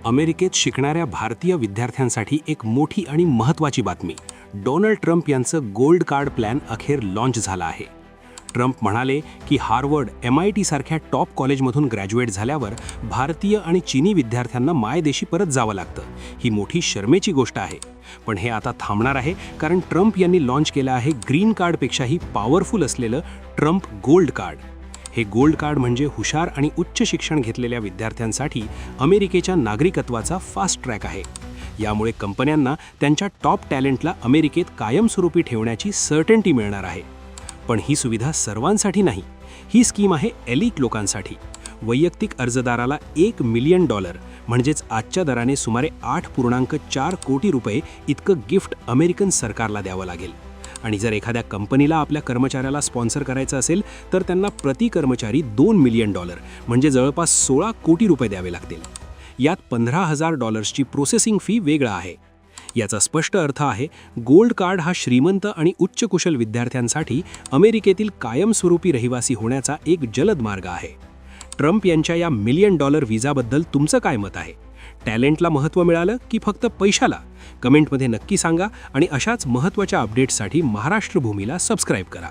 अमेरिकेत शिकणाऱ्या भारतीय विद्यार्थ्यांसाठी एक मोठी आणि महत्त्वाची बातमी. डोनाल्ड ट्रम्प यांचं गोल्ड कार्ड प्लॅन अखेर लॉन्च झाला आहे. ट्रम्प म्हणाले की हार्वर्ड, MIT सारख्या टॉप कॉलेजमधून ग्रॅज्युएट झाल्यावर भारतीय आणि चीनी विद्यार्थ्यांना मायदेशी परत जावं लागतं. ही मोठी शरमेची गोष्ट आहे. पण हे आता थांबणार आहे, कारण ट्रम्प यांनी लॉन्च केलं आहे ग्रीन कार्डपेक्षाही पॉवरफुल असलेलं ट्रम्प गोल्ड कार्ड. हे गोल्ड कार्ड म्हणजे हुशार आणि उच्च शिक्षण घेतलेल्या विद्यार्थ्यांसाठी अमेरिकेच्या नागरिकत्वाचा फास्ट ट्रॅक आहे. यामुळे कंपन्यांना त्यांच्या टॉप टॅलेंटला अमेरिकेत कायमस्वरूपी ठेवण्याची सर्टन्टी मिळणार आहे. पण ही सुविधा सर्वांसाठी नाही. ही स्कीम आहे एलिट लोकांसाठी. वैयक्तिक अर्जदाराला $1 मिलियन म्हणजेच आजच्या दराने सुमारे 8.4 कोटी रुपये इतकं गिफ्ट अमेरिकन सरकारला द्यावं लागेल. आणि जर एखाद्या कंपनीला आपल्या कर्मचाऱ्याला स्पॉन्सर करायचं असेल तर त्यांना प्रति कर्मचारी $2 मिलियन म्हणजे जवळपास 16 कोटी रुपये द्यावे लागतील. यात $15,000ची प्रोसेसिंग फी वेगळा आहे. याचा स्पष्ट अर्थ आहे, गोल्ड कार्ड हा श्रीमंत आणि उच्च कुशल विद्यार्थ्यांसाठी अमेरिकेतील कायमस्वरूपी रहिवासी होण्याचा एक जलद मार्ग आहे. ट्रम्प यांच्या या $1 मिलियन व्हिसाबद्दल तुमचं काय मत आहे? टॅलेंटला महत्त्व मिळालं की फक्त पैशाला? कमेंटमध्ये नक्की सांगा आणि अशाच महत्त्वाच्या अपडेट्ससाठी महाराष्ट्र भूमीला सबस्क्राईब करा.